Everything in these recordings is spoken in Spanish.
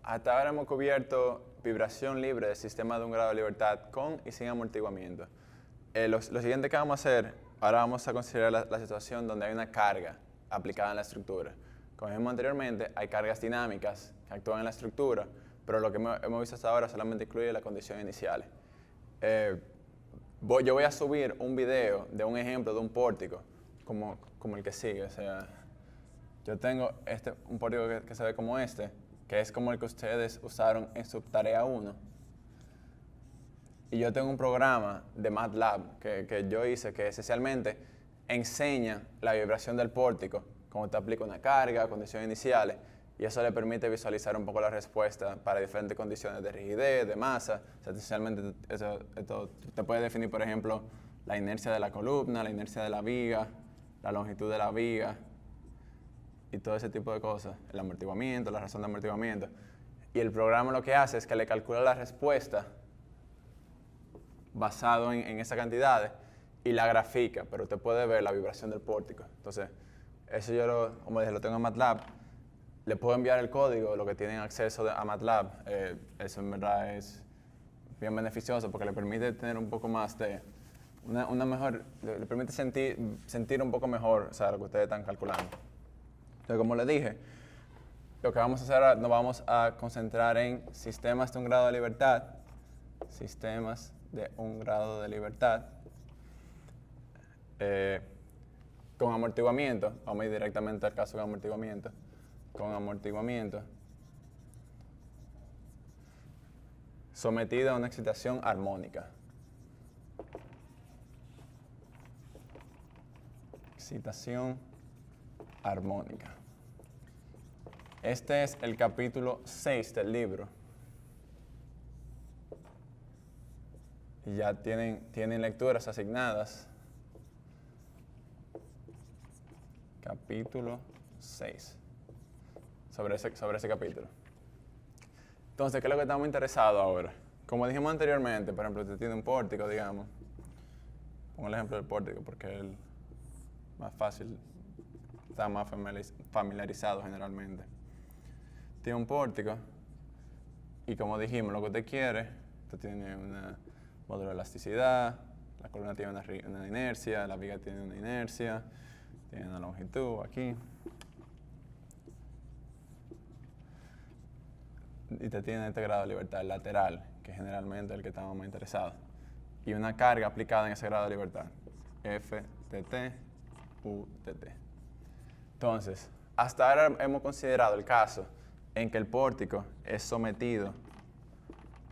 Hasta ahora hemos cubierto vibración libre del sistema de un grado de libertad con y sin amortiguamiento. Lo siguiente que vamos a hacer, ahora vamos a considerar la situación donde hay una carga aplicada en la estructura. Como dijimos anteriormente, hay cargas dinámicas que actúan en la estructura, pero lo que hemos visto hasta ahora solamente incluye las condiciones iniciales. Yo voy a subir un video de un ejemplo de un pórtico, como el que sigue. O sea, yo tengo un pórtico que se ve como este, que es como el que ustedes usaron en su tarea 1. Y yo tengo un programa de MATLAB que yo hice que esencialmente enseña la vibración del pórtico, cómo te aplica una carga, condiciones iniciales, y eso le permite visualizar un poco la respuesta para diferentes condiciones de rigidez, de masa. O sea, esencialmente esto te puede definir, por ejemplo, la inercia de la columna, la inercia de la viga, la longitud de la viga, y todo ese tipo de cosas, el amortiguamiento, la razón de amortiguamiento. Y el programa lo que hace es que le calcula la respuesta basado en esas cantidades y la grafica, pero usted puede ver la vibración del pórtico. Entonces, eso yo, como dije, lo tengo en MATLAB. Le puedo enviar el código, lo que tienen acceso a MATLAB. Eso en verdad es bien beneficioso porque le permite tener un poco más de, una mejor, le permite sentir un poco mejor, o sea, lo que ustedes están calculando. Entonces, como les dije, lo que vamos a hacer ahora, nos vamos a concentrar en sistemas de un grado de libertad. Sistemas de un grado de libertad. Con amortiguamiento, vamos a ir directamente al caso de amortiguamiento. Con amortiguamiento, sometido a una excitación armónica. Excitación armónica. Este es el capítulo 6 del libro. Y ya tienen lecturas asignadas. Capítulo 6. Sobre ese capítulo. Entonces, ¿qué es lo que estamos interesados ahora? Como dijimos anteriormente, por ejemplo, usted tiene un pórtico, digamos. Pongo el ejemplo del pórtico porque es el más fácil, está más familiarizado generalmente. Tiene un pórtico y como dijimos, lo que usted quiere, usted tiene un módulo de elasticidad, la columna tiene una inercia, la viga tiene una inercia, tiene una longitud aquí. Y te tiene este grado de libertad lateral, que es generalmente el que estamos más interesados. Y una carga aplicada en ese grado de libertad. FTT, UTT. Entonces, hasta ahora hemos considerado el caso en que el pórtico es sometido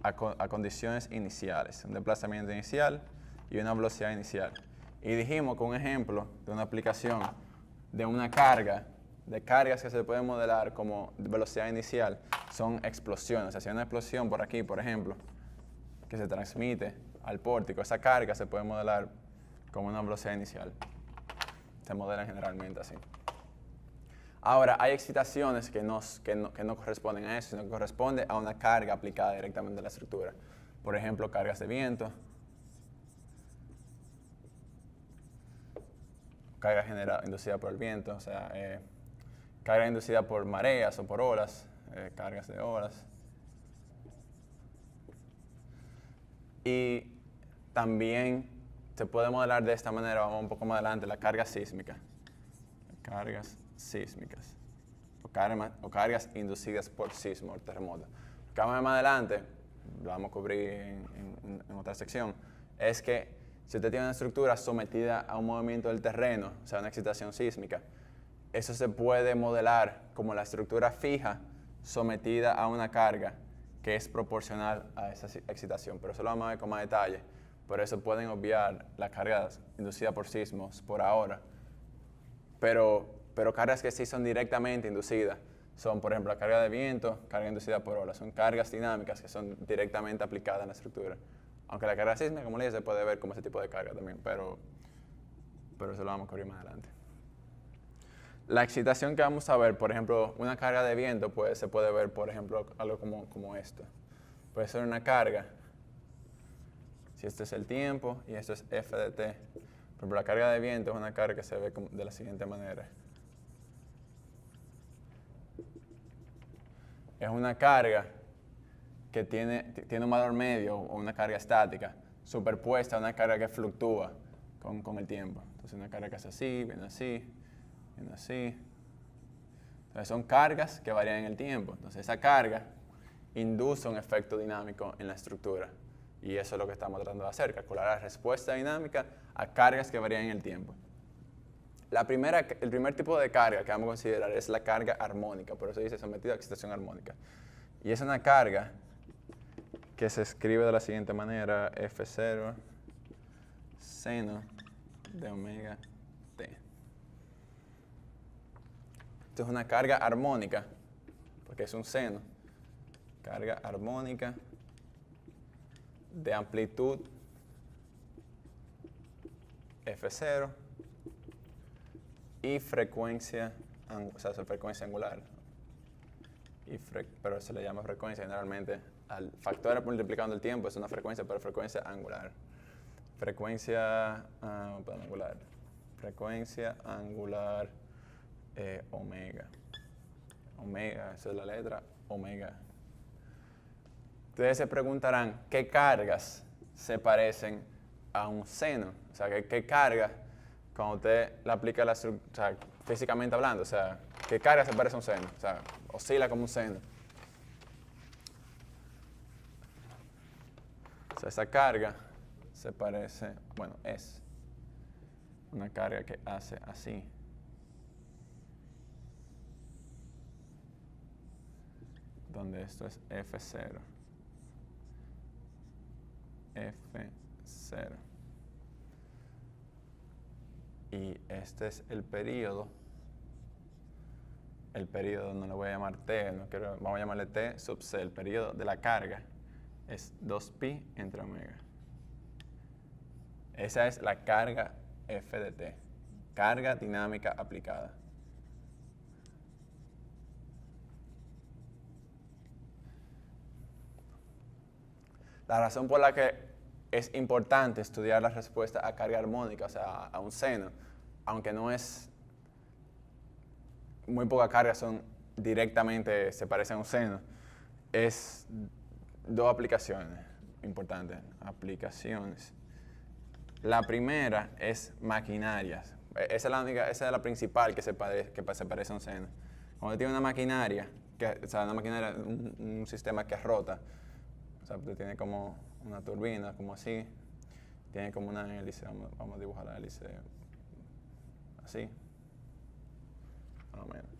a condiciones iniciales, un desplazamiento inicial y una velocidad inicial. Y dijimos con un ejemplo de una aplicación de una carga, de cargas que se pueden modelar como velocidad inicial, son explosiones. O sea, si hay una explosión por aquí, por ejemplo, que se transmite al pórtico, esa carga se puede modelar como una velocidad inicial. Se modelan generalmente así. Ahora, hay excitaciones que no corresponden a eso, sino que corresponden a una carga aplicada directamente a la estructura. Por ejemplo, cargas de viento, carga inducida por el viento, o sea, carga inducida por mareas o por olas, cargas de olas. Y también se puede modelar de esta manera, vamos un poco más adelante, la carga sísmica. Cargas sísmicas. O cargas inducidas por sismo o terremoto. Lo que vamos a ver más adelante, lo vamos a cubrir en otra sección, es que si usted tiene una estructura sometida a un movimiento del terreno, o sea, una excitación sísmica, eso se puede modelar como la estructura fija sometida a una carga que es proporcional a esa excitación. Pero eso lo vamos a ver con más detalle. Por eso pueden obviar las cargas inducidas por sismos por ahora. Pero cargas que sí son directamente inducidas son, por ejemplo, la carga de viento, carga inducida por olas. Son cargas dinámicas que son directamente aplicadas en la estructura. Aunque la carga sísmica, como le dije, se puede ver como ese tipo de carga también, pero eso lo vamos a cubrir más adelante. La excitación que vamos a ver, por ejemplo, una carga de viento, pues se puede ver, por ejemplo, algo como esto. Puede ser una carga, si este es el tiempo y esto es f de t. Por ejemplo, la carga de viento es una carga que se ve de la siguiente manera. es una carga que tiene un valor medio o una carga estática superpuesta a una carga que fluctúa con el tiempo. Entonces una carga que es así, viene así, viene así. Entonces son cargas que varían en el tiempo. Entonces esa carga induce un efecto dinámico en la estructura. Y eso es lo que estamos tratando de hacer, calcular la respuesta dinámica a cargas que varían en el tiempo. El primer tipo de carga que vamos a considerar es la carga armónica, por eso dice sometida a excitación armónica. Y es una carga que se escribe de la siguiente manera, F0 seno de omega t. Esto es una carga armónica, porque es un seno. Carga armónica de amplitud F0 y frecuencia, o sea, es frecuencia angular. Pero se le llama frecuencia generalmente al factor multiplicando el tiempo, es una frecuencia, pero frecuencia angular. Frecuencia angular. Frecuencia angular omega. Omega, esa es la letra omega. Ustedes se preguntarán, ¿qué cargas se parecen a un seno? O sea, ¿qué cargas, cuando usted le aplica la estructura, o sea, físicamente hablando, o sea, ¿qué carga se parece a un seno? O sea, oscila como un seno. O sea, esa carga se parece, bueno, es una carga que hace así. Donde esto es F0. F0. Y este es el periodo. El periodo no le voy a llamar T, vamos a llamarle T sub C. El periodo de la carga es 2pi entre omega. Esa es la carga F de T. Carga dinámica aplicada. La razón por la que es importante estudiar la respuesta a carga armónica, o sea, a un seno, aunque no es muy poca carga, directamente se parecen a un seno, es dos aplicaciones importantes. Aplicaciones. La primera es maquinarias. Esa es la principal que se parece a un seno. Cuando tiene una maquinaria, un sistema que rota, o sea, tiene como una turbina, como así, tiene como una hélice, vamos a dibujar la hélice así, más o menos.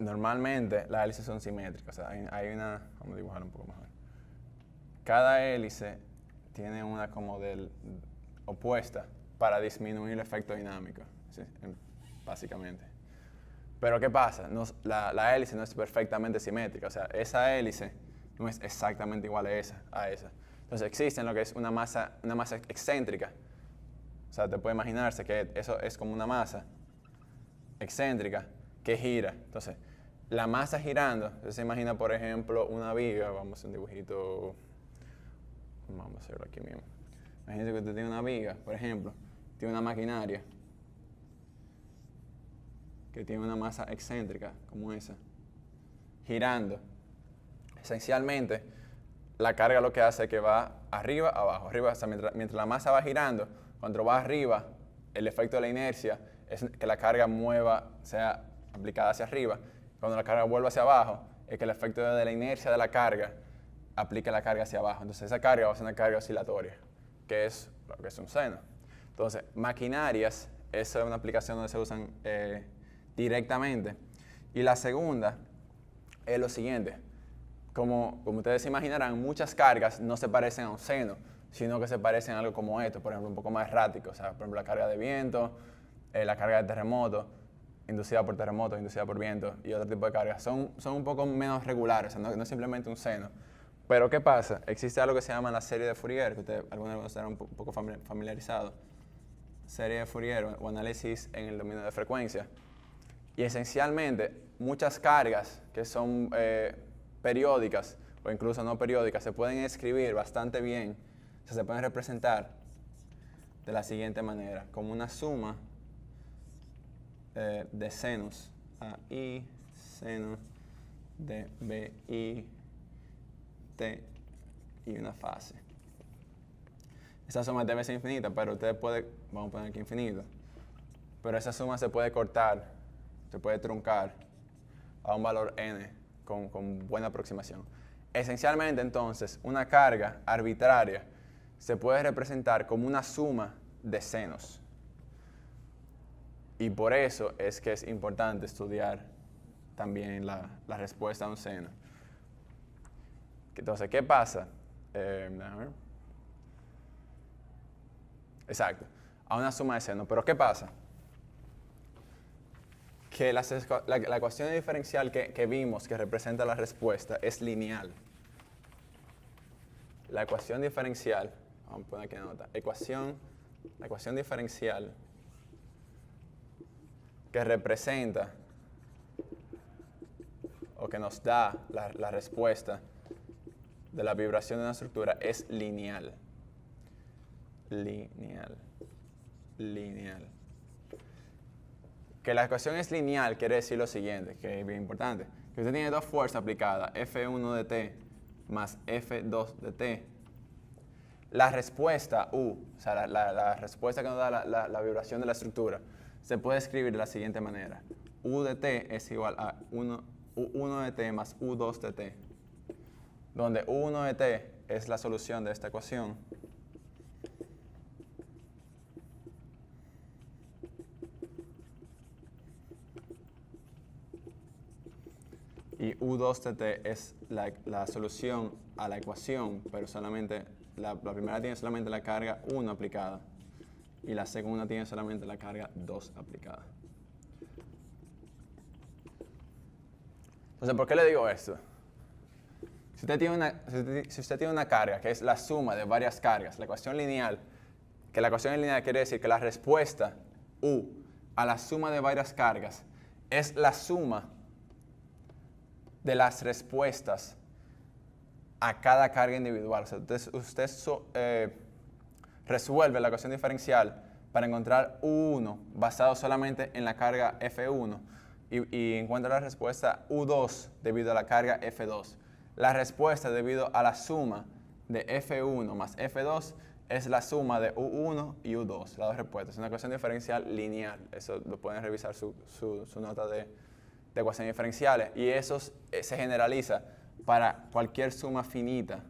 Normalmente las hélices son simétricas, o sea, vamos a dibujar un poco mejor. Cada hélice tiene una como opuesta para disminuir el efecto dinámico, ¿sí? Básicamente. Pero ¿qué pasa? La hélice no es perfectamente simétrica, o sea, esa hélice no es exactamente igual a esa. Entonces existe lo que es una masa excéntrica. O sea, te puede imaginarse que eso es como una masa excéntrica que gira. Entonces, la masa girando, entonces se imagina, por ejemplo, una viga. Vamos a hacer un dibujito, vamos a hacerlo aquí mismo. Imagínense que usted tiene una viga, por ejemplo, tiene una maquinaria que tiene una masa excéntrica como esa, girando. Esencialmente, la carga lo que hace es que va arriba, abajo, arriba. O sea, mientras la masa va girando, cuando va arriba, el efecto de la inercia es que la carga sea aplicada hacia arriba. Cuando la carga vuelve hacia abajo, es que el efecto de la inercia de la carga aplica la carga hacia abajo. Entonces esa carga va a ser una carga oscilatoria, que es lo que es un seno. Entonces, maquinarias, esa es una aplicación donde se usan directamente. Y la segunda es lo siguiente. Como ustedes se imaginarán, muchas cargas no se parecen a un seno, sino que se parecen a algo como esto, por ejemplo, un poco más errático. O sea, por ejemplo, la carga de viento, la carga de terremoto, inducida por terremotos, inducida por viento y otro tipo de cargas. Son un poco menos regulares, o sea, no es simplemente un seno. Pero ¿qué pasa? Existe algo que se llama la serie de Fourier, que ustedes algunos de ustedes estarán un poco familiarizados. Serie de Fourier o análisis en el dominio de frecuencia. Y esencialmente, muchas cargas que son periódicas o incluso no periódicas se pueden escribir bastante bien, o sea, se pueden representar de la siguiente manera, como una suma de senos AI seno de BI T y una fase. Esa suma debe ser infinita, pero ustedes pueden, vamos a poner aquí infinito, pero esa suma se puede cortar, se puede truncar a un valor n con buena aproximación. Esencialmente, entonces, una carga arbitraria se puede representar como una suma de senos. Y por eso es que es importante estudiar también la respuesta a un seno. Entonces, ¿qué pasa? A ver. Exacto, a una suma de senos. Pero ¿qué pasa? Que la ecuación diferencial que vimos que representa la respuesta es lineal. La ecuación diferencial, vamos a poner aquí una nota, la ecuación diferencial que representa o que nos da la respuesta de la vibración de una estructura es lineal. Lineal. Que la ecuación es lineal quiere decir lo siguiente, que es bien importante. Que usted tiene dos fuerzas aplicadas, F1 de T más F2 de T. La respuesta U, o sea, la respuesta que nos da la vibración de la estructura, se puede escribir de la siguiente manera. U de T es igual a U1 de T más U2 de T, donde U1 de T es la solución de esta ecuación. Y U2 de T es la solución a la ecuación, pero solamente la primera tiene solamente la carga 1 aplicada y la segunda tiene solamente la carga 2 aplicada. Entonces, ¿por qué le digo esto? Si usted tiene una carga que es la suma de varias cargas, la ecuación lineal, que la ecuación lineal quiere decir que la respuesta U a la suma de varias cargas es la suma de las respuestas a cada carga individual. O sea, usted resuelve la ecuación diferencial para encontrar U1 basado solamente en la carga F1 y encuentra la respuesta U2 debido a la carga F2. La respuesta debido a la suma de F1 más F2 es la suma de U1 y U2, las dos respuestas. Es una ecuación diferencial lineal. Eso lo pueden revisar su nota de ecuaciones diferenciales. Y eso se generaliza para cualquier suma finita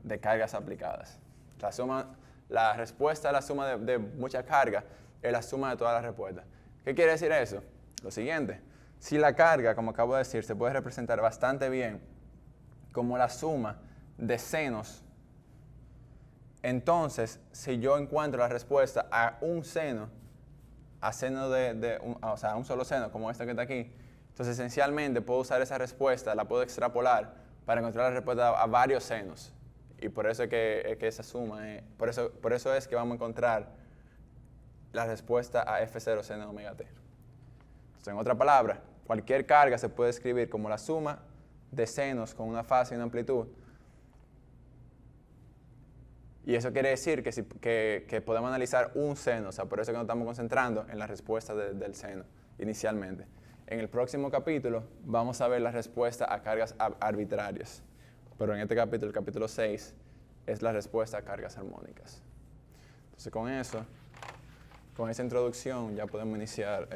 de cargas aplicadas. La respuesta a la suma de muchas cargas es la suma de todas las respuestas. ¿Qué quiere decir eso? Lo siguiente. Si la carga, como acabo de decir, se puede representar bastante bien como la suma de senos, entonces, si yo encuentro la respuesta a un seno, a un solo seno, como este que está aquí, entonces esencialmente puedo usar esa respuesta, la puedo extrapolar para encontrar la respuesta a varios senos. Y por eso es que esa suma, por eso es que vamos a encontrar la respuesta a F0 seno omega t. Entonces, en otra palabra, cualquier carga se puede escribir como la suma de senos con una fase y una amplitud. Y eso quiere decir que podemos analizar un seno, o sea, por eso que nos estamos concentrando en la respuesta del seno inicialmente. En el próximo capítulo vamos a ver la respuesta a cargas arbitrarias, pero en este capítulo, el capítulo 6, es la respuesta a cargas armónicas. Entonces con esa introducción ya podemos iniciar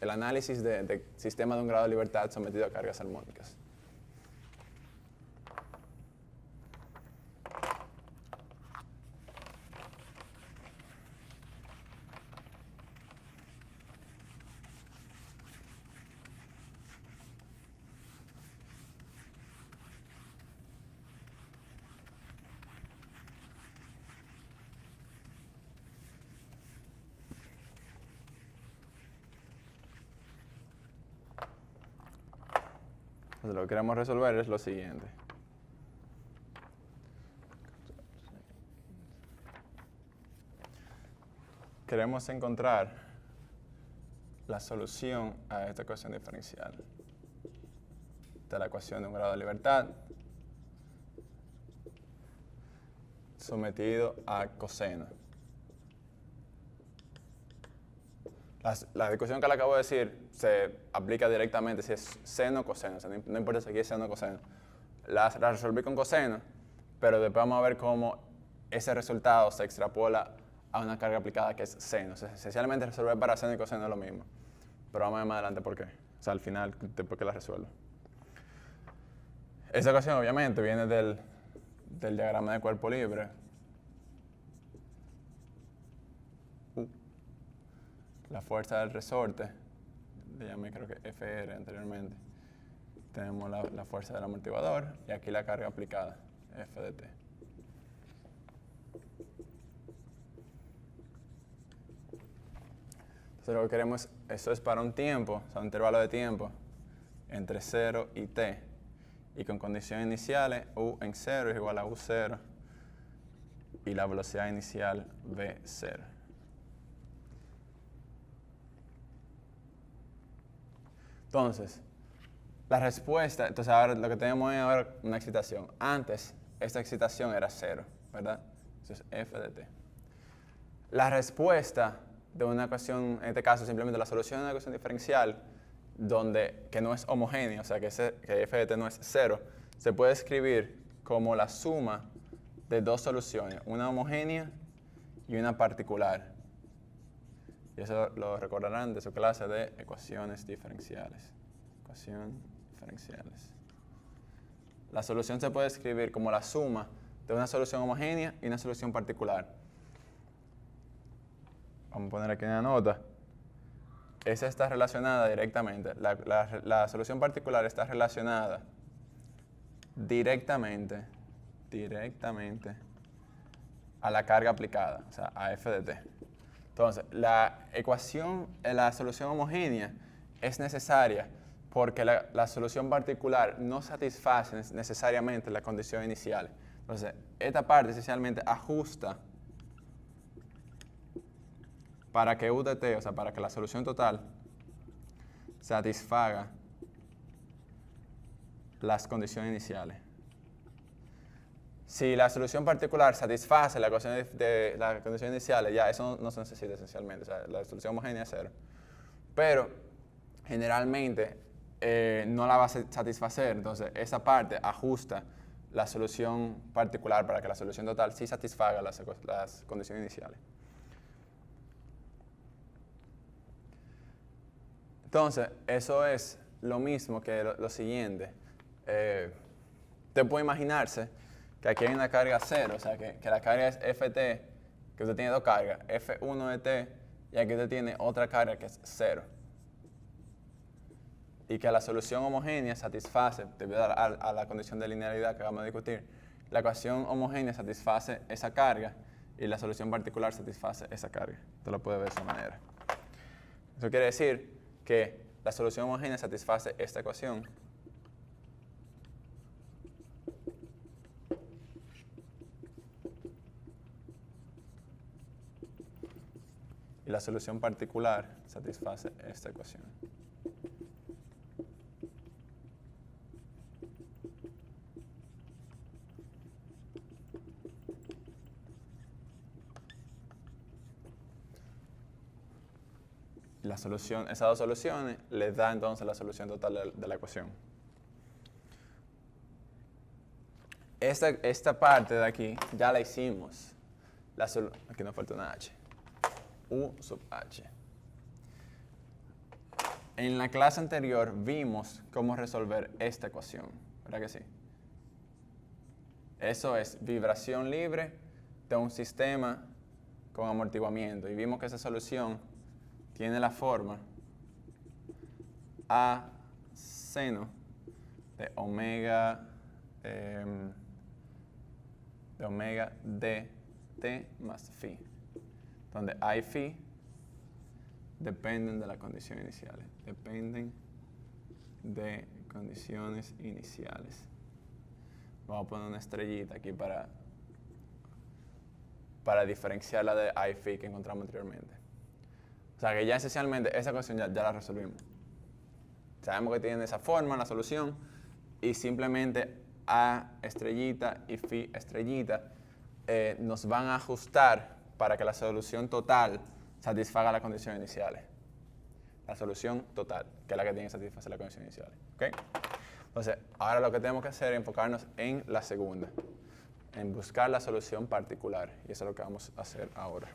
el análisis del sistema de un grado de libertad sometido a cargas armónicas. Entonces, lo que queremos resolver es lo siguiente. Queremos encontrar la solución a esta ecuación diferencial de la ecuación de un grado de libertad sometido a coseno. La ecuación que le acabo de decir se aplica directamente si es seno o coseno. O sea, no importa si aquí es seno o coseno. La resolví con coseno, pero después vamos a ver cómo ese resultado se extrapola a una carga aplicada que es seno. O sea, esencialmente resolver para seno y coseno es lo mismo. Pero vamos a ver más adelante por qué. O sea, al final, después que la resuelvo. Esta ecuación obviamente viene del diagrama de cuerpo libre. La fuerza del resorte, le llamé creo que FR anteriormente. Tenemos la fuerza del amortiguador y aquí la carga aplicada, F de T. Entonces lo que queremos, eso es para un tiempo, o sea, un intervalo de tiempo entre 0 y T. Y con condiciones iniciales, U en 0 es igual a U0 y la velocidad inicial V0. Entonces, la respuesta, entonces ahora lo que tenemos es ahora una excitación. Antes, esta excitación era 0, ¿verdad? Eso es F de T. La respuesta de una ecuación, en este caso simplemente la solución de una ecuación diferencial, que no es homogénea, o sea que F de T no es 0, se puede escribir como la suma de dos soluciones, una homogénea y una particular. Y eso lo recordarán de su clase de ecuaciones diferenciales. Ecuaciones diferenciales. La solución se puede escribir como la suma de una solución homogénea y una solución particular. Vamos a poner aquí una nota. Esa está relacionada directamente. La solución particular está relacionada directamente a la carga aplicada, o sea, a F de T. Entonces, la solución homogénea es necesaria porque la solución particular no satisface necesariamente las condiciones iniciales. Entonces, esta parte esencialmente ajusta para que U de T, o sea, para que la solución total satisfaga las condiciones iniciales. Si la solución particular satisface las condiciones iniciales, ya eso no se necesita esencialmente, o sea, la solución homogénea es 0. Pero generalmente no la va a satisfacer, entonces esa parte ajusta la solución particular para que la solución total sí satisfaga las condiciones iniciales. Entonces, eso es lo mismo que lo siguiente. Usted puede imaginarse que aquí hay una carga 0, o sea, que la carga es Ft, que usted tiene dos cargas, F1 de T, y aquí usted tiene otra carga que es 0. Y que la solución homogénea satisface, debido a la condición de linealidad que acabamos de discutir, la ecuación homogénea satisface esa carga y la solución particular satisface esa carga. Usted lo puede ver de esa manera. Eso quiere decir que la solución homogénea satisface esta ecuación. Y la solución particular satisface esta ecuación. Esas dos soluciones les da entonces la solución total de la ecuación. Esta parte de aquí ya la hicimos. Aquí nos falta una H. U sub H. En la clase anterior vimos cómo resolver esta ecuación, ¿verdad que sí? Eso es vibración libre de un sistema con amortiguamiento. Y vimos que esa solución tiene la forma A seno de omega dt más phi, donde A y phi dependen de las condiciones iniciales. Dependen de condiciones iniciales. Vamos a poner una estrellita aquí para diferenciar la de A y phi que encontramos anteriormente. O sea que ya esencialmente esa ecuación ya la resolvimos. Sabemos que tiene esa forma la solución y simplemente A estrellita y phi estrellita nos van a ajustar para que la solución total satisfaga las condiciones iniciales. la solución total, que es la que tiene que satisfacer la condición inicial. ¿Okay? Entonces, ahora lo que tenemos que hacer es enfocarnos en la segunda, en buscar la solución particular, y eso es lo que vamos a hacer ahora.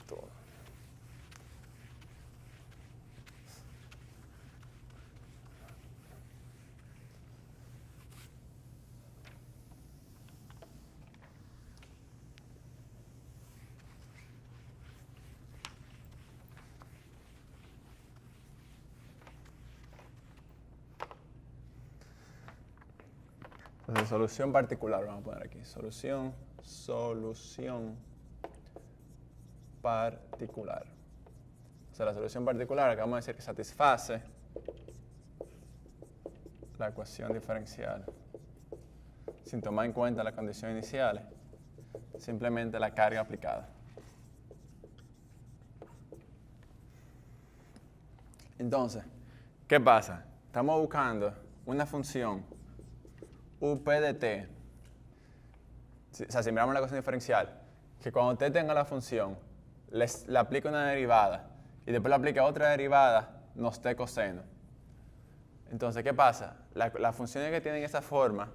Todo. Entonces, solución particular, vamos a poner aquí. Solución particular. O sea, la solución particular, acá vamos a decir que satisface la ecuación diferencial sin tomar en cuenta las condiciones iniciales, simplemente la carga aplicada. Entonces, ¿qué pasa? Estamos buscando una función UP de t, o sea, si miramos la ecuación diferencial, que cuando t tenga la función, le aplica una derivada y después le aplica otra derivada, nos dé coseno. Entonces, ¿qué pasa? Las funciones que tienen esa forma,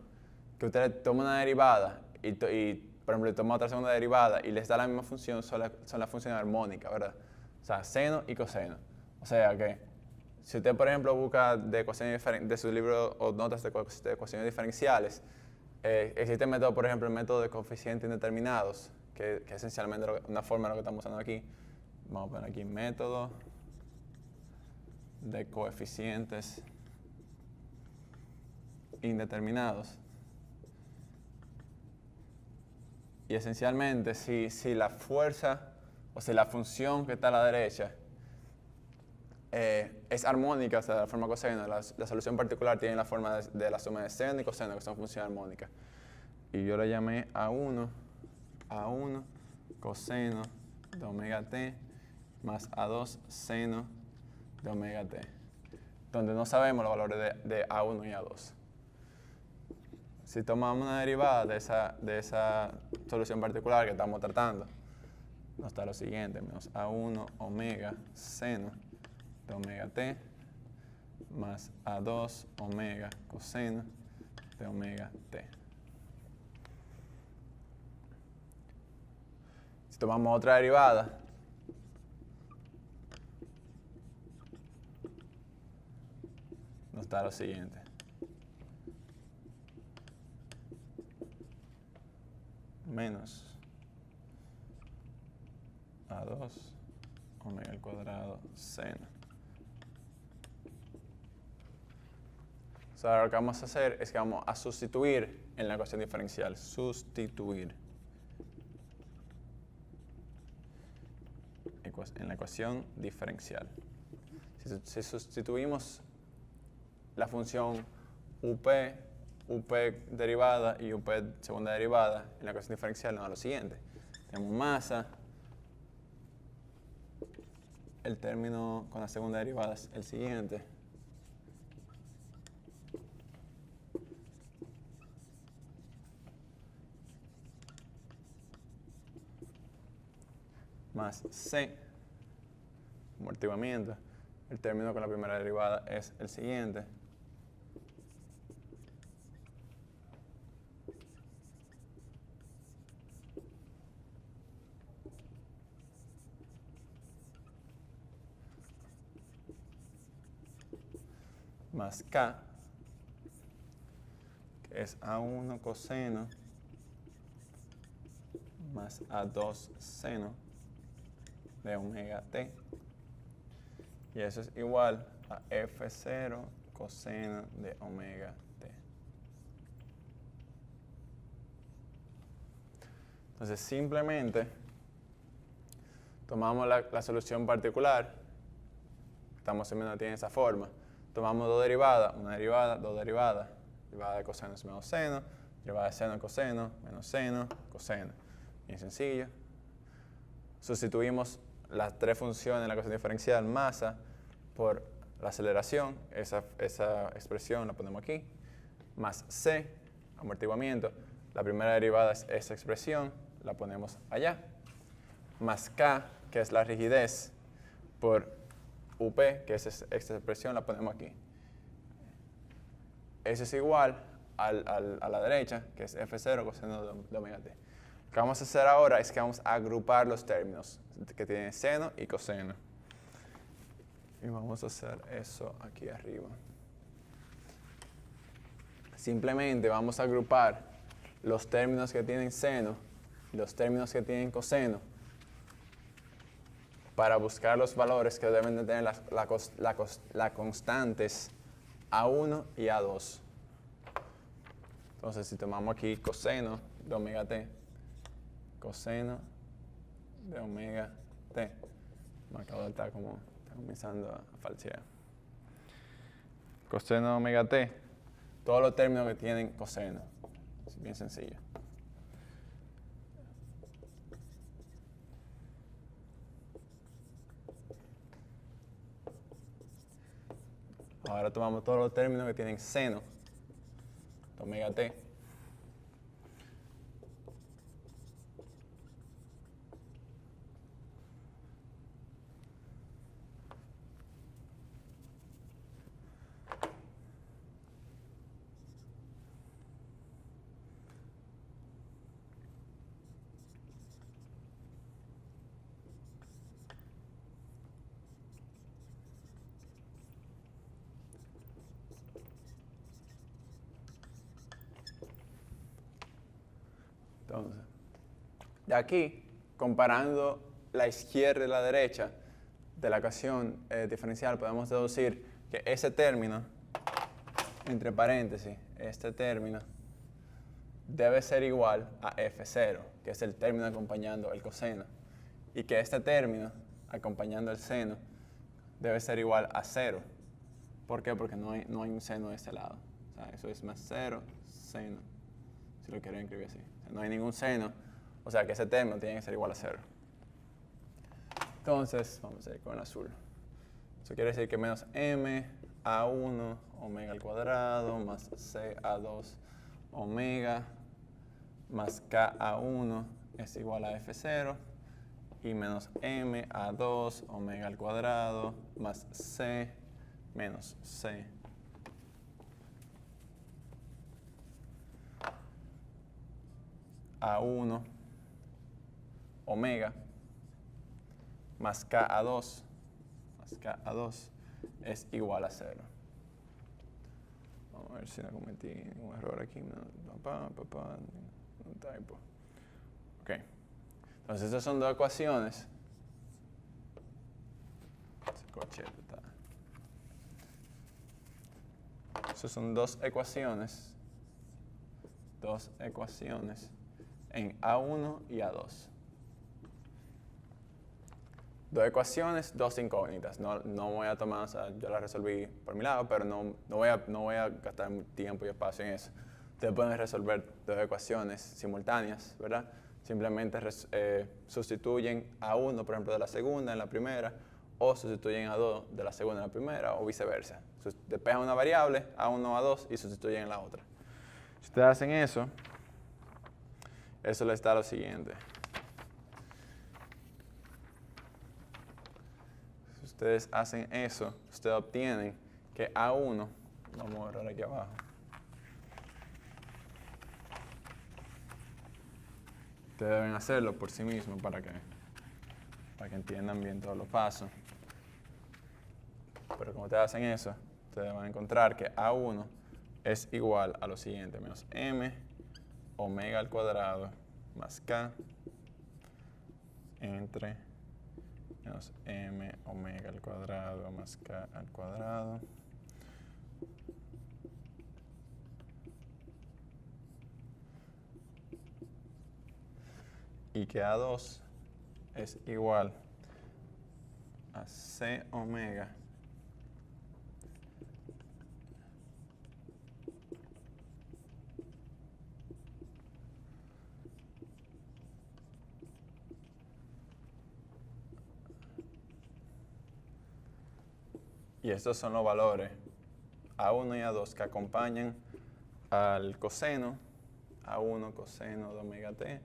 que usted toma una derivada y por ejemplo, toma otra segunda derivada y les da la misma función, son las funciones armónicas, ¿verdad? O sea, seno y coseno. O sea que, si usted, por ejemplo, busca de su libro o notas de ecuaciones diferenciales, existe el método, por ejemplo, el método de coeficientes indeterminados, que es esencialmente una forma de lo que estamos usando aquí. Vamos a poner aquí método de coeficientes indeterminados. Y esencialmente, si la fuerza o si la función que está a la derecha es armónica, o sea, de la forma coseno, la solución particular tiene la forma de la suma de seno y coseno, que son funciones armónicas. Y yo le llamé A1 coseno de omega t más A2 seno de omega t, donde no sabemos los valores de A1 y A2. Si tomamos una derivada de esa solución particular que estamos tratando, nos da lo siguiente, menos A1 omega seno de omega t más A2 omega coseno de omega t. Si tomamos otra derivada, nos da lo siguiente. Menos A2 omega al cuadrado seno. Ahora lo que vamos a hacer es que vamos a sustituir en la ecuación diferencial. Sustituir en la ecuación diferencial. Si sustituimos la función UP derivada y UP segunda derivada en la ecuación diferencial, nos da lo siguiente. Tenemos masa, el término con la segunda derivada es el siguiente. Más C, amortiguamiento. El término con la primera derivada es el siguiente. Más K, que es A1 coseno más A2 seno de omega t. Y eso es igual a F0 coseno de omega t. Entonces, simplemente tomamos la solución particular, estamos viendo que tiene esa forma. Tomamos dos derivadas, una derivada, dos derivadas. Derivada de coseno es menos seno, derivada de seno coseno, menos seno, coseno. Bien sencillo. Sustituimos las tres funciones en la ecuación diferencial, masa, por la aceleración, esa expresión la ponemos aquí, más c, amortiguamiento. La primera derivada es esa expresión, la ponemos allá, más k, que es la rigidez, por up, que es esta expresión, la ponemos aquí. Eso es igual a la derecha, que es f0 coseno de omega t. Lo que vamos a hacer ahora es que vamos a agrupar los términos que tienen seno y coseno. Y vamos a hacer eso aquí arriba. Simplemente vamos a agrupar los términos que tienen seno y los términos que tienen coseno para buscar los valores que deben de tener las constantes A1 y A2. Entonces, si tomamos aquí coseno de omega t, coseno de omega t, marcador está comenzando a falsear. Coseno de omega t, todos los términos que tienen coseno. Es bien sencillo. Ahora tomamos todos los términos que tienen seno de omega t. Entonces, de aquí, comparando la izquierda y la derecha de la ecuación diferencial, podemos deducir que ese término, entre paréntesis, este término, debe ser igual a f0, que es el término acompañando el coseno, y que este término, acompañando el seno, debe ser igual a 0. ¿Por qué? Porque no hay un seno de este lado. O sea, eso es más 0, seno, si lo quieren escribir así. No hay ningún seno, o sea que ese término tiene que ser igual a 0. Entonces, vamos a ir con el azul. Eso quiere decir que menos m a1 omega al cuadrado más c a2 omega más k a1 es igual a f0 y menos m a2 omega al cuadrado más c menos c a1 omega más Ka2 es igual a 0. Vamos a ver si no cometí un error aquí. Un typo. Ok. Entonces, estas son dos ecuaciones. Ese corchete está. Esas son dos ecuaciones. Dos ecuaciones en A1 y A2. Dos ecuaciones, dos incógnitas. No voy a tomar, o sea, yo las resolví por mi lado, pero no voy a gastar tiempo y espacio en eso. Ustedes pueden resolver dos ecuaciones simultáneas, ¿verdad? Simplemente sustituyen A1, por ejemplo, de la segunda en la primera, o sustituyen A2 de la segunda en la primera, o viceversa. Despejan una variable, A1 o A2, y sustituyen en la otra. Si ustedes hacen eso les da lo siguiente. Si ustedes hacen eso, ustedes obtienen que A1, vamos a borrar aquí abajo, ustedes deben hacerlo por sí mismos para que entiendan bien todos los pasos. Pero como ustedes hacen eso, ustedes van a encontrar que A1 es igual a lo siguiente, menos m omega al cuadrado más k entre menos m omega al cuadrado más k al cuadrado y que A2 es igual a c omega Y estos son los valores A1 y A2 que acompañan al coseno, A1 coseno de omega t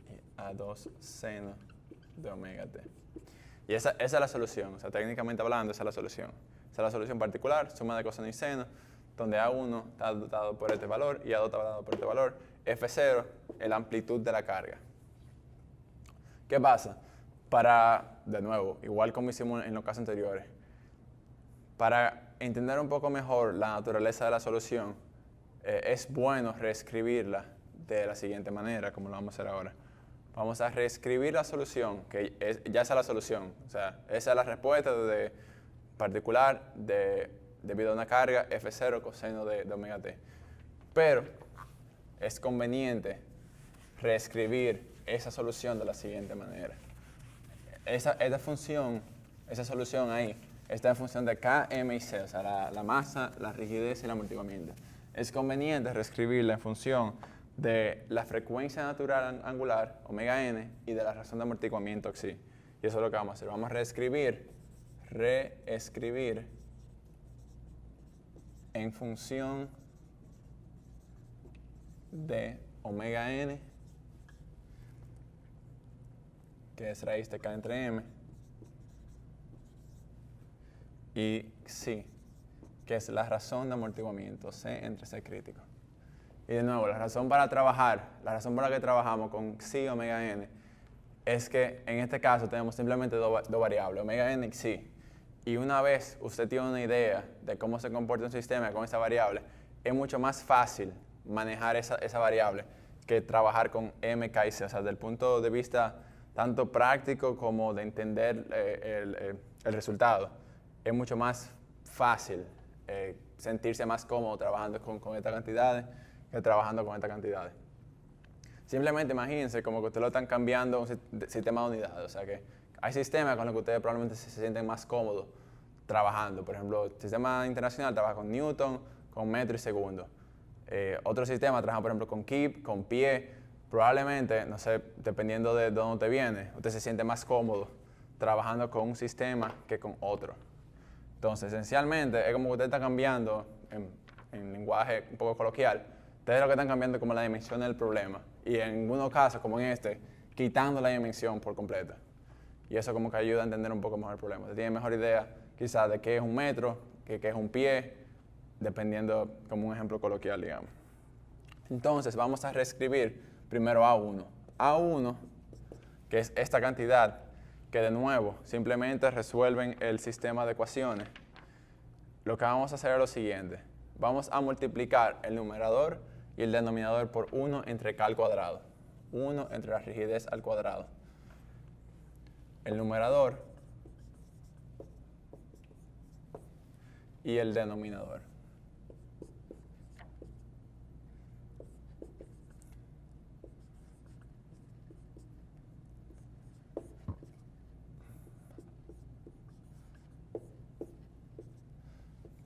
y A2 seno de omega t. Y esa es la solución, o sea, técnicamente hablando, esa es la solución. Esa es la solución particular, suma de coseno y seno, donde A1 está dado por este valor y A2 está dado por este valor. F0 es la amplitud de la carga. ¿Qué pasa? De nuevo, igual como hicimos en los casos anteriores, para entender un poco mejor la naturaleza de la solución, es bueno reescribirla de la siguiente manera, como lo vamos a hacer ahora. Vamos a reescribir la solución, que ya esa es la solución. O sea, esa es la respuesta particular debido a una carga F0 coseno de omega t. Pero es conveniente reescribir esa solución de la siguiente manera. Esta función, esa solución ahí, está en función de K, M y C, o sea, la masa, la rigidez y el amortiguamiento. Es conveniente reescribirla en función de la frecuencia natural angular, omega n, y de la razón de amortiguamiento, xi. Y eso es lo que vamos a hacer. Vamos a reescribir en función de omega n, que es raíz de K entre M, y xi, que es la razón de amortiguamiento, C entre C crítico. Y de nuevo, la razón por la que trabajamos con xi omega n es que en este caso tenemos simplemente dos variables, omega n y xi. Y una vez usted tiene una idea de cómo se comporta un sistema con esa variable, es mucho más fácil manejar esa variable que trabajar con m, k y c. O sea, desde el punto de vista tanto práctico como de entender el resultado, es mucho más fácil sentirse más cómodo trabajando con estas cantidades que trabajando con estas cantidades. Simplemente imagínense como que ustedes lo están cambiando a un sistema de unidades. O sea que hay sistemas con los que ustedes probablemente se sienten más cómodos trabajando. Por ejemplo, el sistema internacional trabaja con Newton, con metro y segundo. Otro sistema trabaja, por ejemplo, con kip, con pie. Probablemente, no sé, dependiendo de dónde usted viene, usted se siente más cómodo trabajando con un sistema que con otro. Entonces, esencialmente, es como que usted está cambiando, en lenguaje un poco coloquial, ustedes lo que están cambiando es como la dimensión del problema. Y en algunos casos, como en este, quitando la dimensión por completo. Y eso como que ayuda a entender un poco mejor el problema. Usted tiene mejor idea quizás de qué es un metro, qué es un pie, dependiendo como un ejemplo coloquial, digamos. Entonces, vamos a reescribir primero A1. A1, que es esta cantidad, que de nuevo simplemente resuelven el sistema de ecuaciones. Lo que vamos a hacer es lo siguiente. Vamos a multiplicar el numerador y el denominador por 1 entre K al cuadrado. 1 entre la rigidez al cuadrado. El numerador y el denominador.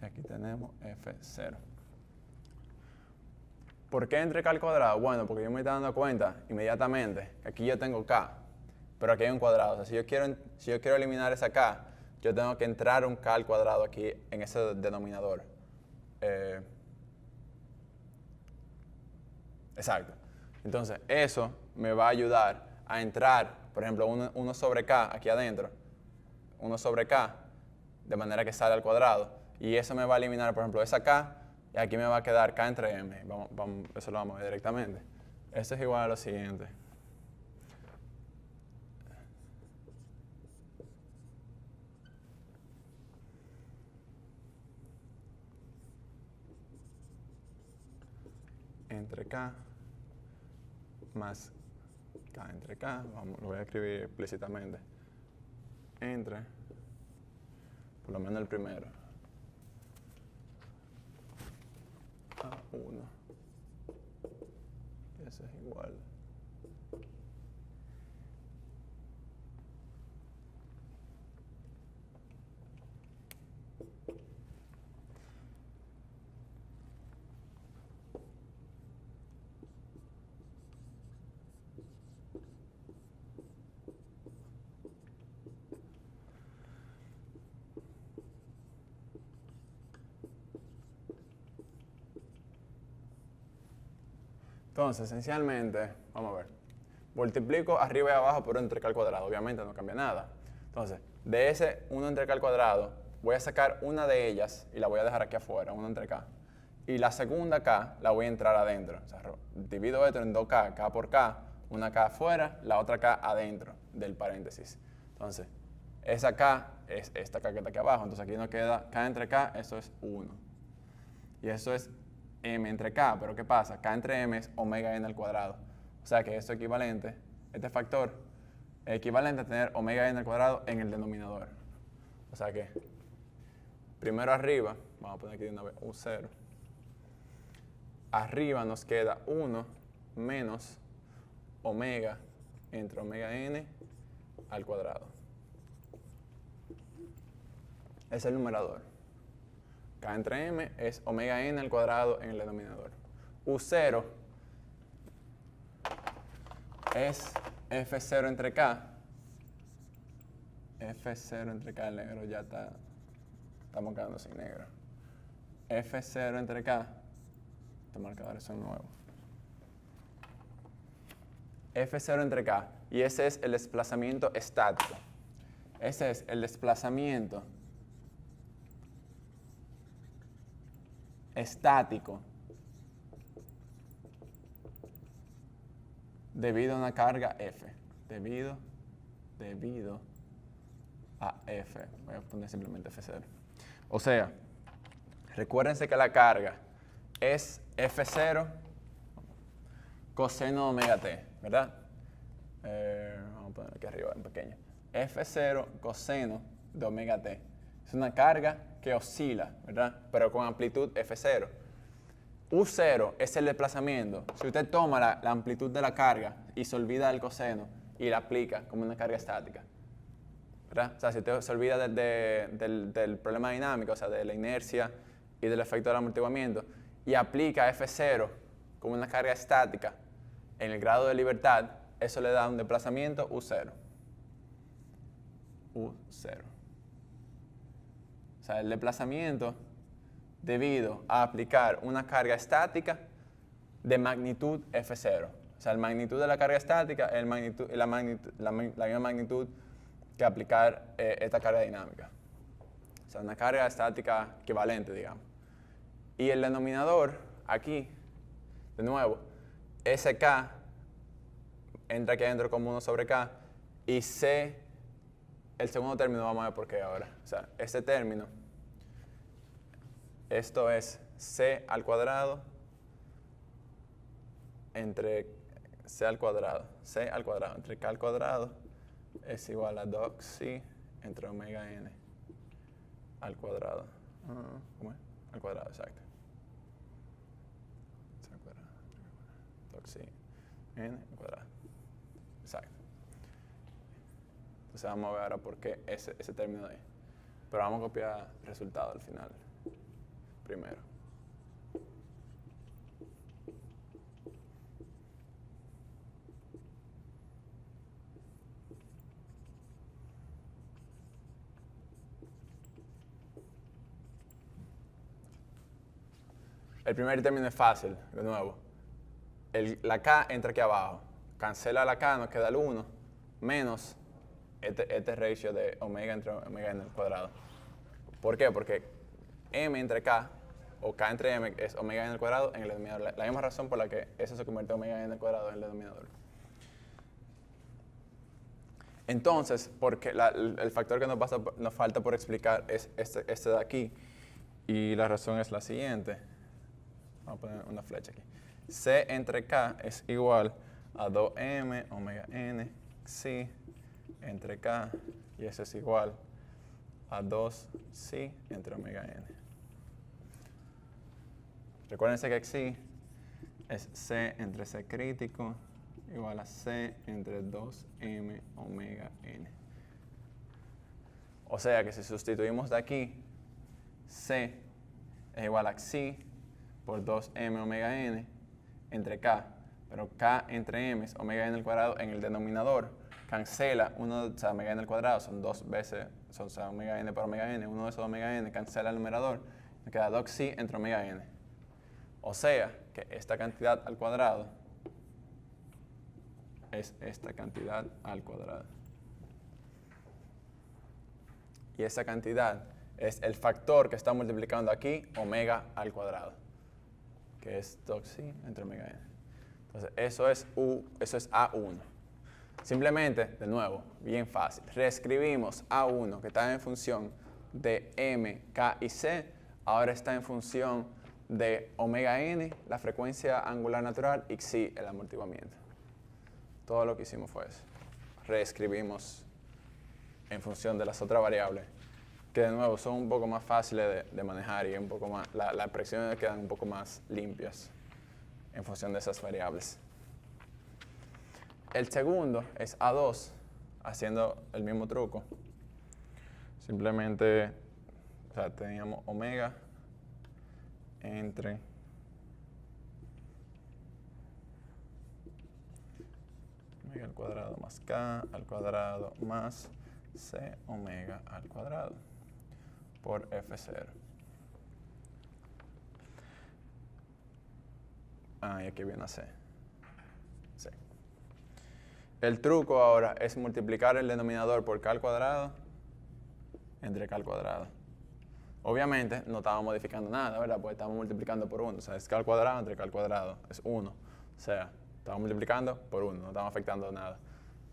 Aquí tenemos F0. ¿Por qué entre K al cuadrado? Bueno, porque yo me estoy dando cuenta inmediatamente que aquí yo tengo K, pero aquí hay un cuadrado. O sea, si yo quiero eliminar esa K, yo tengo que entrar un K al cuadrado aquí en ese denominador. Exacto. Entonces, eso me va a ayudar a entrar, por ejemplo, 1 sobre K aquí adentro, 1 sobre K, de manera que sale al cuadrado. Y eso me va a eliminar, por ejemplo, esa K, y aquí me va a quedar K entre M. Eso lo vamos a ver directamente. Esto es igual a lo siguiente. Entre K más K entre K, lo voy a escribir explícitamente, entre, por lo menos el primero, A1, eso es igual Entonces, esencialmente, vamos a ver, multiplico arriba y abajo por 1 entre k al cuadrado, obviamente no cambia nada. Entonces, de ese 1 entre k al cuadrado, voy a sacar una de ellas y la voy a dejar aquí afuera, 1 entre k. Y la segunda k la voy a entrar adentro. O sea, divido esto en 2k, k por k, una k afuera, la otra k adentro del paréntesis. Entonces, esa k es esta k que está aquí abajo. Entonces aquí nos queda k entre k, eso es 1. Y eso es m entre k, pero ¿qué pasa? K entre m es omega n al cuadrado. O sea que esto es equivalente, este factor es equivalente a tener omega n al cuadrado en el denominador. O sea que, primero arriba, vamos a poner aquí de una vez un 0. Arriba nos queda 1 menos omega entre omega n al cuadrado. Es el numerador. K entre m es omega n al cuadrado en el denominador. U0 es F0 entre K. F0 entre K, el negro ya estamos quedando sin negro. F0 entre K, estos marcadores son nuevos. F0 entre K, y ese es el desplazamiento estático. Ese es el desplazamiento estático debido a una carga F. Debido a F. Voy a poner simplemente F0. O sea, recuérdense que la carga es F0 coseno de omega t, ¿verdad? Vamos a poner aquí arriba en pequeño. F0 coseno de omega t. Es una carga que oscila, ¿verdad? Pero con amplitud F0. U0 es el desplazamiento. Si usted toma la amplitud de la carga y se olvida del coseno y la aplica como una carga estática, ¿verdad? O sea, si usted se olvida del problema dinámico, o sea, de la inercia y del efecto del amortiguamiento, y aplica F0 como una carga estática en el grado de libertad, eso le da un desplazamiento U0. U0. O sea, el desplazamiento debido a aplicar una carga estática de magnitud F0. O sea, la magnitud de la carga estática es la misma magnitud que aplicar esta carga dinámica. O sea, una carga estática equivalente, digamos. Y el denominador, aquí, de nuevo, SK entra aquí adentro como 1 sobre K, y C, el segundo término, vamos a ver por qué ahora. O sea, este término, esto es C al cuadrado entre C al cuadrado. C al cuadrado entre K al cuadrado es igual a 2C entre omega n al cuadrado. ¿Cómo es? Al cuadrado, exacto. C al cuadrado. 2C n al cuadrado. Exacto. Entonces vamos a ver ahora por qué ese término de ahí. Pero vamos a copiar el resultado al final. Primero. El primer término es fácil, de nuevo. La K entra aquí abajo. Cancela la K, nos queda el 1, menos este ratio de omega entre omega n al cuadrado. ¿Por qué? Porque m entre K, o K entre m, es omega n al cuadrado en el denominador. La misma razón por la que eso se convierte en omega n al cuadrado en el denominador. Entonces, porque el factor que nos falta por explicar es este de aquí. Y la razón es la siguiente. Vamos a poner una flecha aquí. C entre K es igual a 2m omega n psi entre K, y eso es igual a 2 entre omega n. Recuérdense que xi es C entre C crítico igual a C entre 2m omega n. O sea que si sustituimos de aquí, C es igual a xi por 2m omega n entre K, pero K entre m es omega n al cuadrado en el denominador, cancela o sea, omega n al cuadrado, son 2 veces, o sea, omega n por omega n, uno de esos omega n cancela el numerador, nos queda 2xi entre omega n. O sea, que esta cantidad al cuadrado es esta cantidad al cuadrado. Y esa cantidad es el factor que está multiplicando aquí, omega al cuadrado, que es doc c entre omega n. Entonces, eso es A1. Simplemente, de nuevo, bien fácil, reescribimos A1, que está en función de M, K y C, ahora está en función de omega n, la frecuencia angular natural, y xi, el amortiguamiento. Todo lo que hicimos fue eso. Reescribimos en función de las otras variables, que de nuevo son un poco más fáciles de manejar y un poco más, las expresiones quedan un poco más limpias en función de esas variables. El segundo es A2, haciendo el mismo truco. Simplemente, o sea, teníamos omega entre omega al cuadrado más k al cuadrado más c omega al cuadrado por F0. Y aquí viene a C. C. El truco ahora es multiplicar el denominador por k al cuadrado entre k al cuadrado. Obviamente no estamos modificando nada, ¿verdad? Porque estamos multiplicando por 1. O sea, es k al cuadrado entre k al cuadrado. Es 1. O sea, estamos multiplicando por 1. No estamos afectando nada.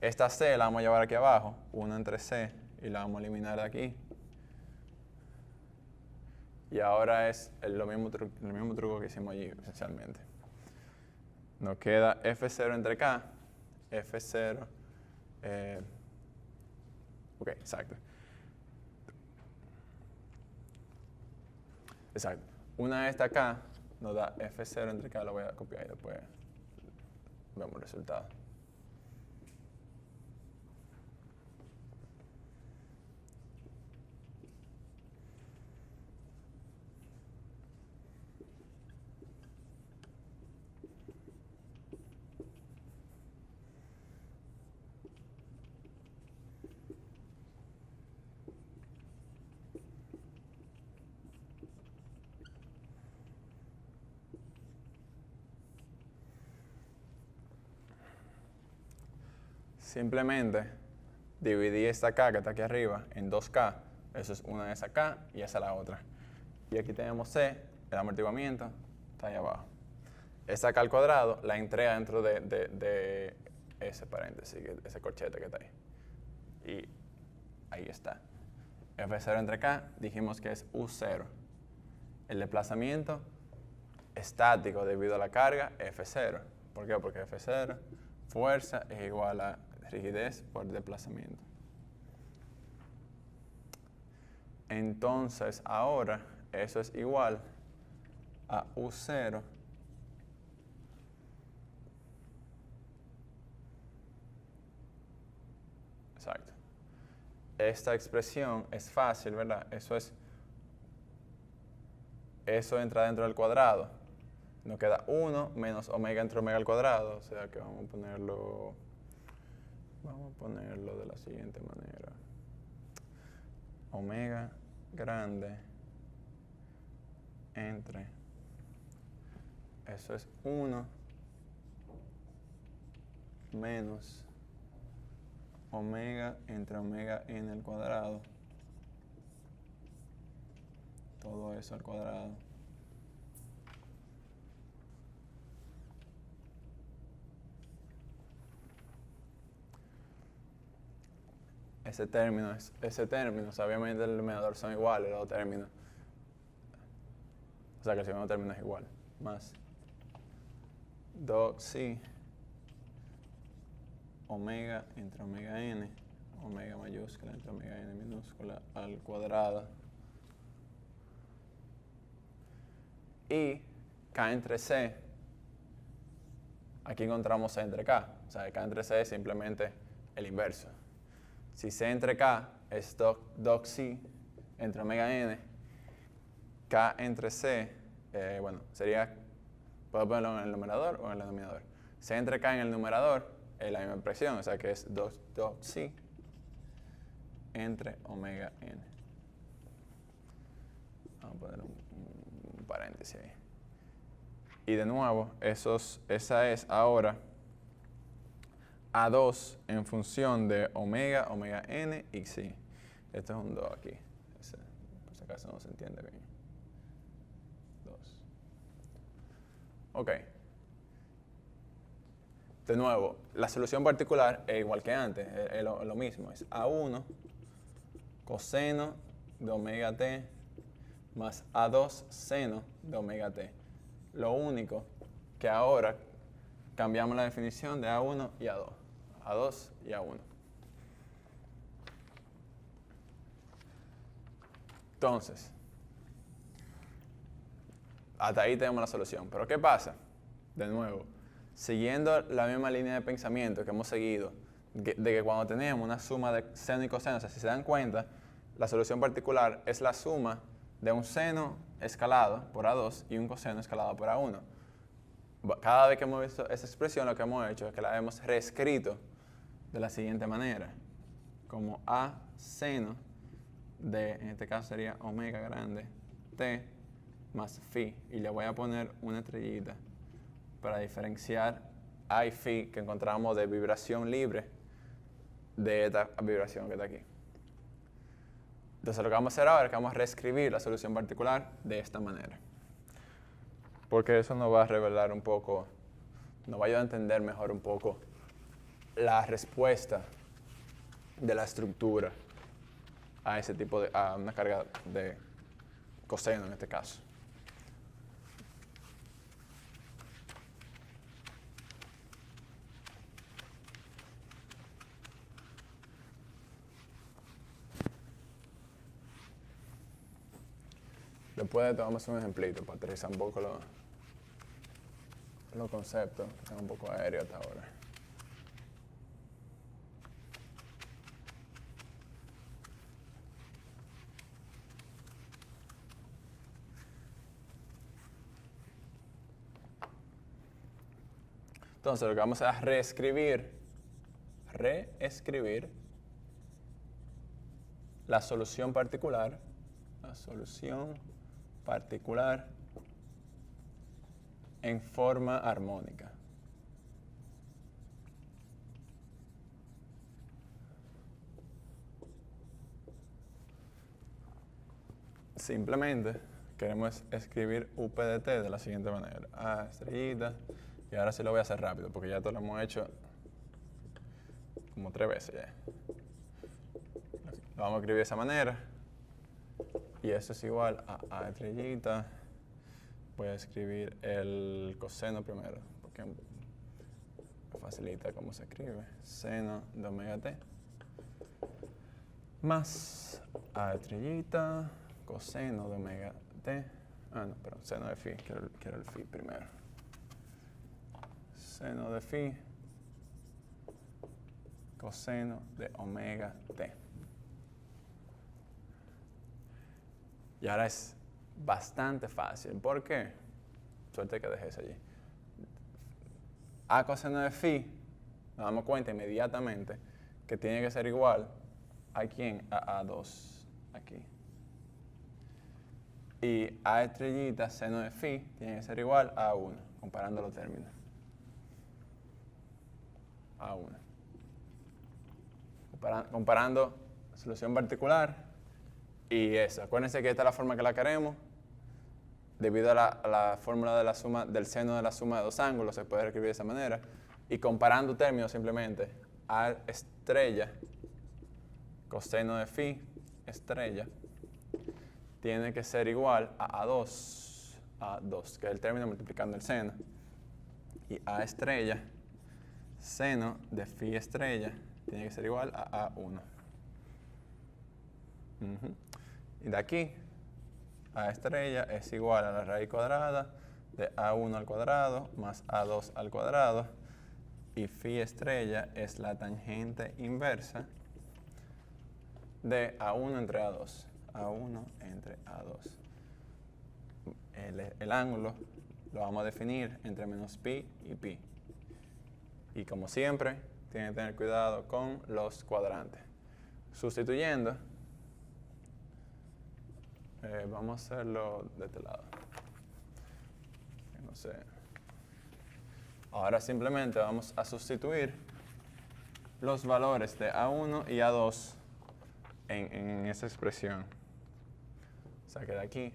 Esta c la vamos a llevar aquí abajo. 1 entre c. Y la vamos a eliminar de aquí. Y ahora es el mismo truco que hicimos allí, esencialmente. Nos queda F0 entre K. F0. Ok, exacto. Exacto. Una de estas K nos da F0 entre K. Lo voy a copiar y después vemos el resultado. Simplemente dividí esta K que está aquí arriba en 2K. Eso es una de esas K y esa es la otra. Y aquí tenemos C, el amortiguamiento, está ahí abajo. Esa K al cuadrado la entrega dentro de ese paréntesis, ese corchete que está ahí. Y ahí está. F0 entre K dijimos que es U0. El desplazamiento estático debido a la carga, F0. ¿Por qué? Porque F0, fuerza, es igual a rigidez por desplazamiento. Entonces, ahora, eso es igual a U0 exacto. Esta expresión es fácil, ¿verdad? Eso entra dentro del cuadrado. Nos queda 1 menos omega entre omega al cuadrado. O sea que vamos a ponerlo de la siguiente manera. Omega grande entre, eso es 1 menos omega entre omega n al cuadrado. Todo eso al cuadrado. Ese término, obviamente el denominador son iguales, los dos términos. O sea que el segundo término es igual. Más doc c omega entre omega n, omega mayúscula entre omega n minúscula al cuadrado. Y K entre C, aquí encontramos C entre K. O sea, K entre C es simplemente el inverso. Si C entre K es doc C entre omega n, K entre C, bueno, sería, puedo ponerlo en el numerador o en el denominador. C entre K en el numerador es la misma expresión, o sea que es doc C entre omega n. Vamos a poner un paréntesis ahí. Y de nuevo, esa es ahora A2 en función de omega, omega n y psi. Esto es un 2 aquí. Por si acaso no se entiende bien. 2. Ok. De nuevo, la solución particular es igual que antes, es lo mismo. Es A1 coseno de omega t más A2 seno de omega t. Lo único que ahora cambiamos la definición de A1 y A2. A2 y A1. Entonces, hasta ahí tenemos la solución. Pero ¿qué pasa? De nuevo, siguiendo la misma línea de pensamiento que hemos seguido, de que cuando tenemos una suma de seno y coseno, o sea, si se dan cuenta, la solución particular es la suma de un seno escalado por A2 y un coseno escalado por A1. Cada vez que hemos visto esa expresión, lo que hemos hecho es que la hemos reescrito de la siguiente manera, como A seno de, en este caso sería omega grande, t más phi, y le voy a poner una estrellita para diferenciar A y phi que encontramos de vibración libre de esta vibración que está aquí. Entonces lo que vamos a hacer ahora es que vamos a reescribir la solución particular de esta manera. Porque eso nos va a revelar un poco, nos va a ayudar a entender mejor un poco la respuesta de la estructura a ese tipo de, a una carga de coseno en este caso. Después de esto vamos a hacer un ejemplito para aterrizar un poco los conceptos, que son un poco aéreos hasta ahora. Entonces lo que vamos a hacer es reescribir la solución particular en forma armónica. Simplemente queremos escribir UP de t de la siguiente manera. A estrellita. Y ahora sí lo voy a hacer rápido porque ya todo lo hemos hecho como 3 veces ya. Lo vamos a escribir de esa manera. Y eso es igual a A estrellita. Voy a escribir el coseno primero, porque me facilita cómo se escribe. Seno de omega t más A estrellita, coseno de omega t. Ah, no, perdón, seno de phi. Quiero el phi primero. Seno de phi, coseno de omega t. Y ahora es bastante fácil. ¿Por qué? Suerte que dejé eso allí. A coseno de phi, nos damos cuenta inmediatamente que tiene que ser igual a quién, a A2 aquí. Y A estrellita seno de phi tiene que ser igual a A1, comparando los términos. A1. Comparando solución particular y esa. Acuérdense que esta es la forma que la queremos. Debido a la fórmula de la suma del seno de la suma de dos ángulos, se puede escribir de esa manera. Y comparando términos simplemente, A estrella, coseno de phi, estrella, tiene que ser igual a A2, que es el término multiplicando el seno. Y A estrella, seno de phi estrella, tiene que ser igual a A1. Y de aquí, A estrella es igual a la raíz cuadrada de A1 al cuadrado más A2 al cuadrado. Y phi estrella es la tangente inversa de A1 entre A2. A1 entre A2. El ángulo lo vamos a definir entre menos pi y pi. Y como siempre, tienen que tener cuidado con los cuadrantes. Sustituyendo, vamos a hacerlo de este lado. No sé. Ahora simplemente vamos a sustituir los valores de A1 y A2 en esa expresión. O sea que de aquí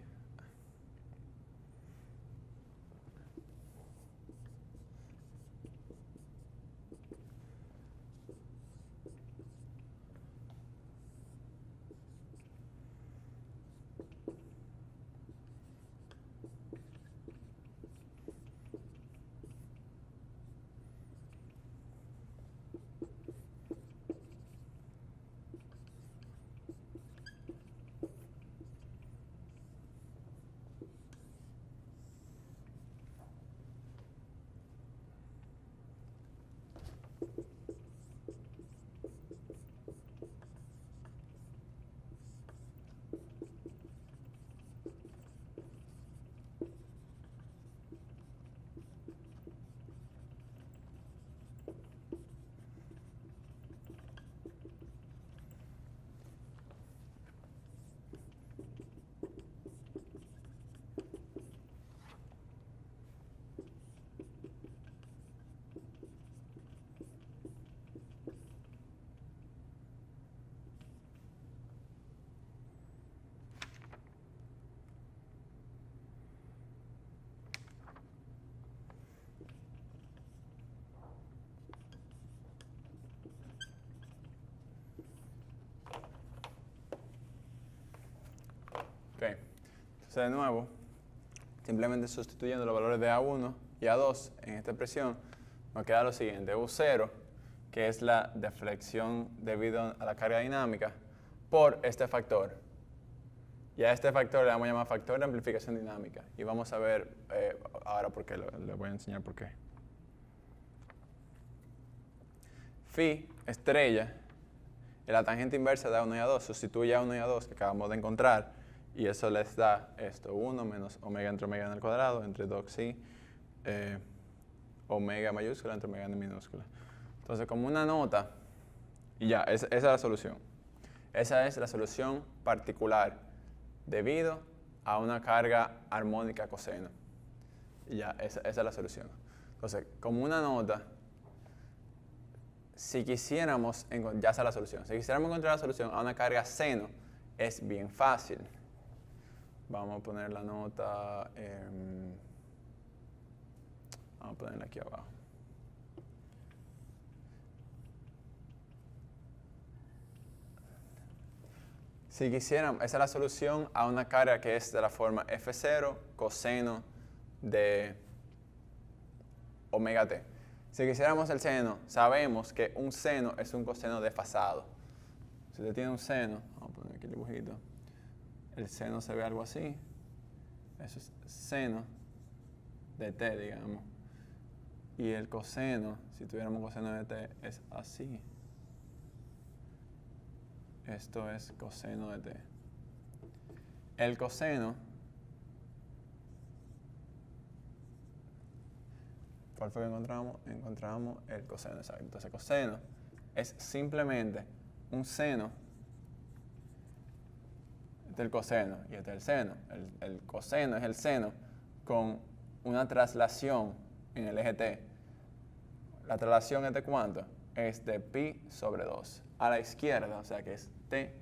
ok. Entonces, de nuevo, simplemente sustituyendo los valores de A1 y A2 en esta expresión, nos queda lo siguiente: U0, que es la deflexión debido a la carga dinámica, por este factor. Y a este factor le vamos a llamar factor de amplificación dinámica. Y vamos a ver ahora por qué, les voy a enseñar por qué. Phi, estrella, es la tangente inversa de A1 y A2. Sustituye A1 y A2 que acabamos de encontrar. Y eso les da esto, 1 menos omega entre omega en el cuadrado, entre 2i, omega mayúscula entre omega en minúscula. Entonces, como una nota, y ya, esa es la solución. Esa es la solución particular debido a una carga armónica coseno. Y ya, esa es la solución. Entonces, como una nota, si quisiéramos, ya está la solución. Si quisiéramos encontrar la solución a una carga seno, es bien fácil. Vamos a poner la nota, vamos a ponerla aquí abajo. Si quisiéramos, esa es la solución a una carga que es de la forma F0 coseno de omega t. Si quisiéramos el seno, sabemos que un seno es un coseno desfasado. Si usted tiene un seno, vamos a poner aquí el dibujito, el seno se ve algo así. Eso es seno de t, digamos. Y el coseno, si tuviéramos coseno de t, es así. Esto es coseno de t. El coseno, ¿cuál fue que encontramos? Encontramos el coseno, exacto. Entonces, coseno es simplemente un seno del coseno y este es el seno. El coseno es el seno con una traslación en el eje t. La traslación es de cuánto? Es de pi sobre 2. A la izquierda, o sea que es t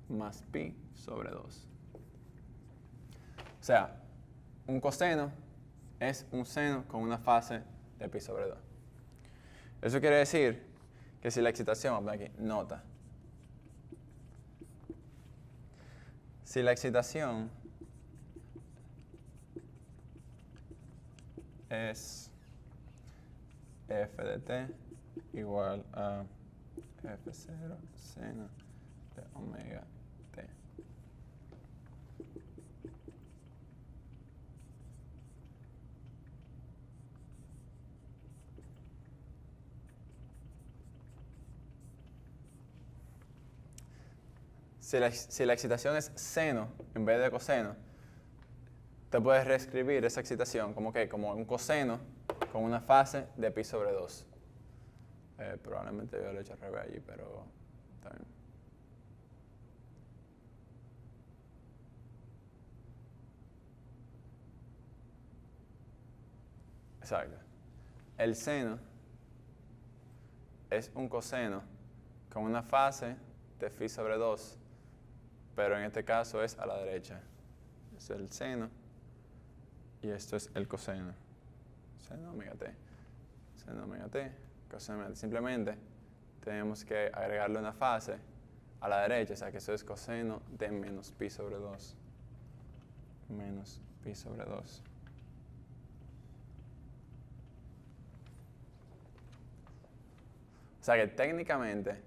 más pi sobre 2. O sea, un coseno es un seno con una fase de pi sobre 2. Eso quiere decir que si la excitación, vamos a poner aquí, nota. Si la excitación es f de t igual a f0 seno de omega t. Si la excitación es seno en vez de coseno, te puedes reescribir esa excitación como que como un coseno con una fase de pi sobre 2. Probablemente yo lo he hecho al revés allí, pero está bien. Exacto. El seno es un coseno con una fase de phi sobre 2, pero en este caso es a la derecha. Esto es el seno y esto es el coseno. Seno omega t. Seno omega t, coseno omega t. Simplemente tenemos que agregarle una fase a la derecha, o sea que eso es coseno de menos pi sobre 2. Menos pi sobre 2. O sea que técnicamente,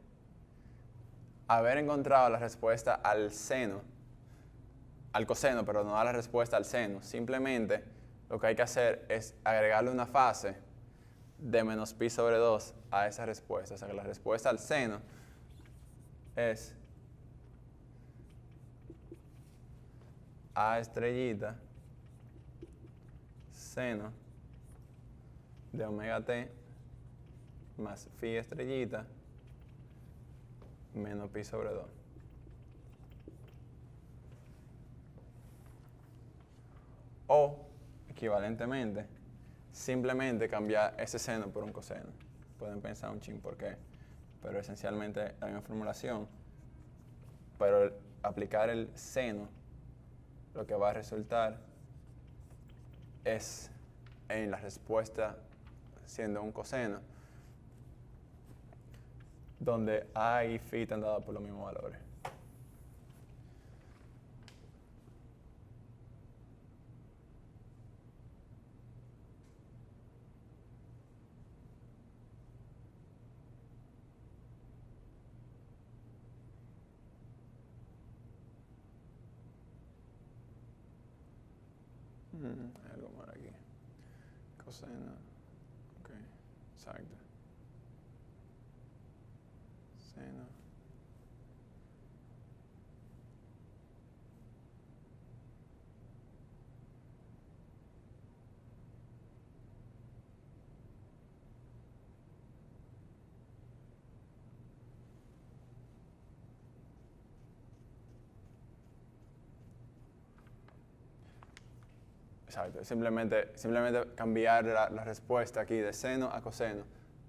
haber encontrado la respuesta al seno, al coseno, pero no a la respuesta al seno, simplemente lo que hay que hacer es agregarle una fase de menos pi sobre 2 a esa respuesta. O sea que la respuesta al seno es a estrellita seno de omega t más phi estrellita menos pi sobre 2. O, equivalentemente, simplemente cambiar ese seno por un coseno. Pueden pensar un chin por qué, pero esencialmente la misma formulación. Pero aplicar el seno, lo que va a resultar es en la respuesta siendo un coseno, donde A y phi están dados por los mismos valores. Hay algo más aquí. Coseno. Ok, exacto. Seno. Exacto, simplemente cambiar la respuesta aquí de seno a coseno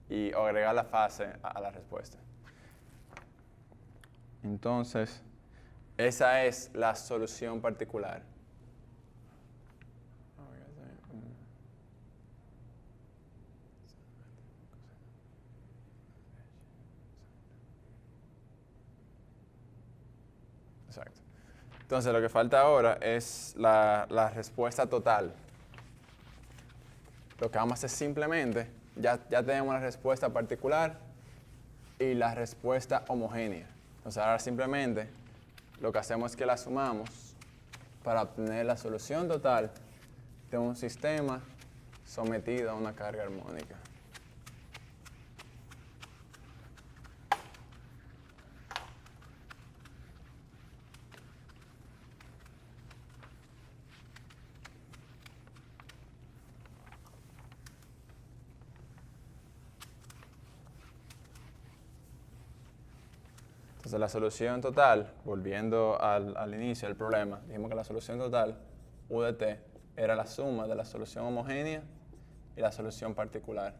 y agregar la fase a la respuesta. Entonces, esa es la solución particular. Exacto. Entonces, lo que falta ahora es la respuesta total. Lo que vamos a hacer simplemente, ya tenemos la respuesta particular y la respuesta homogénea. Entonces, ahora simplemente lo que hacemos es que la sumamos para obtener la solución total de un sistema sometido a una carga armónica. Entonces la solución total, volviendo al inicio del problema, dijimos que la solución total, U de t, era la suma de la solución homogénea y la solución particular.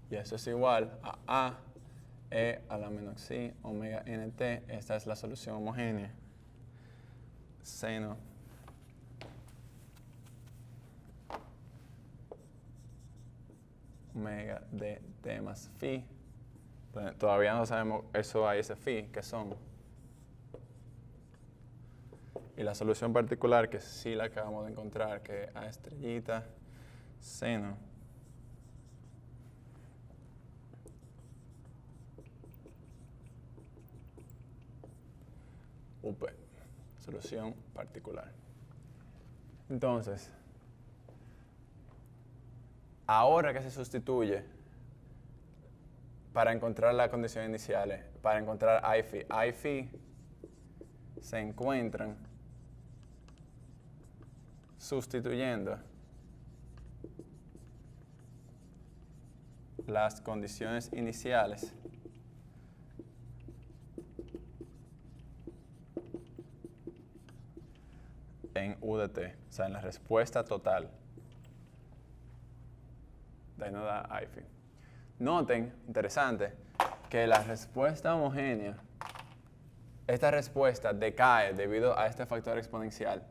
Y eso es igual a e a la menos xi omega nt. Esta es la solución homogénea. Seno omega de t más phi. Todavía no sabemos eso a y ese phi, ¿qué son? Y la solución particular, que sí la acabamos de encontrar, que es a estrellita seno UP. Solución particular. Entonces, ahora que se sustituye para encontrar las condiciones iniciales, para encontrar A y phi se encuentran sustituyendo las condiciones iniciales en U de t, o sea, en la respuesta total. De ahí nos da A y phi. Noten, interesante, que la respuesta homogénea, esta respuesta decae debido a este factor exponencial.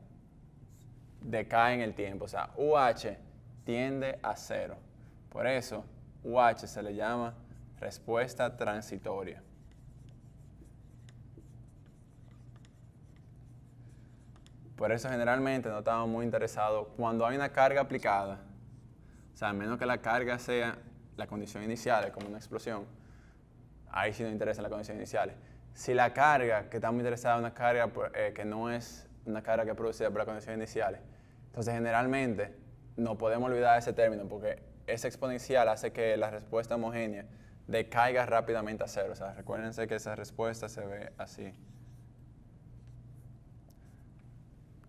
Decae en el tiempo, o sea, UH tiende a 0. Por eso, UH se le llama respuesta transitoria. Por eso generalmente no estamos muy interesados cuando hay una carga aplicada, o sea, a menos que la carga sea la condición inicial, como una explosión, ahí sí nos interesan las condiciones iniciales. Si la carga que estamos interesados es una carga que no es una carga que es producida por las condiciones iniciales, entonces generalmente no podemos olvidar ese término porque ese exponencial hace que la respuesta homogénea decaiga rápidamente a 0. O sea, recuérdense que esa respuesta se ve así.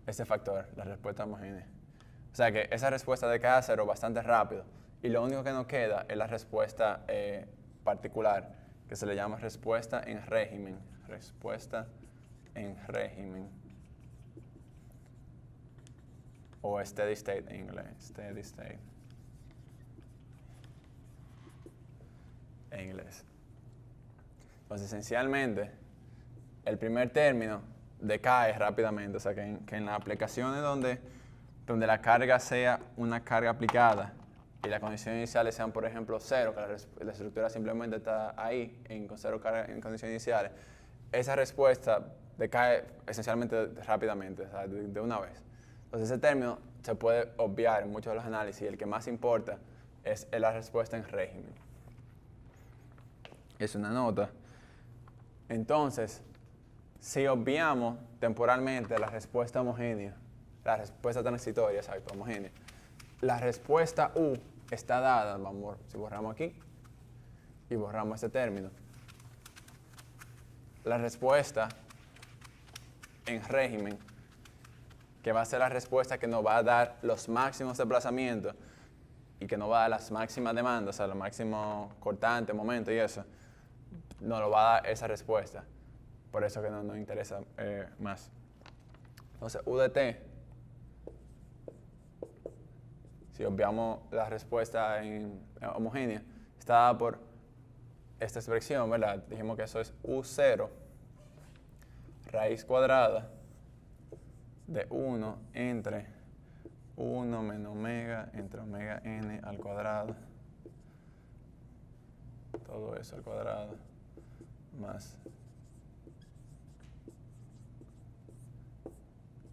Ese factor, la respuesta homogénea. O sea que esa respuesta decae a 0 bastante rápido y lo único que nos queda es la respuesta particular, que se le llama respuesta en régimen. Respuesta en régimen. O steady state en inglés. Steady state en inglés. Entonces, esencialmente, el primer término decae rápidamente. O sea, que en las aplicaciones donde la carga sea una carga aplicada y las condiciones iniciales sean, por ejemplo, 0, que la estructura simplemente está ahí con 0 carga en condiciones iniciales, esa respuesta decae esencialmente rápidamente, o sea, de una vez. Entonces ese término se puede obviar en muchos de los análisis y el que más importa es la respuesta en régimen. Es una nota. Entonces, si obviamos temporalmente la respuesta homogénea, la respuesta transitoria, exacto, homogénea, la respuesta U está dada, si borramos aquí y borramos este término, la respuesta en régimen, que va a ser la respuesta que nos va a dar los máximos desplazamientos y que nos va a dar las máximas demandas, o sea, los máximos cortantes, momentos y eso, nos lo va a dar esa respuesta. Por eso que nos interesa más. Entonces, U de T, si obviamos la respuesta en homogénea, está dada por esta expresión, ¿verdad? Dijimos que eso es U0 raíz cuadrada de 1 entre 1 menos omega entre omega n al cuadrado, todo eso al cuadrado, más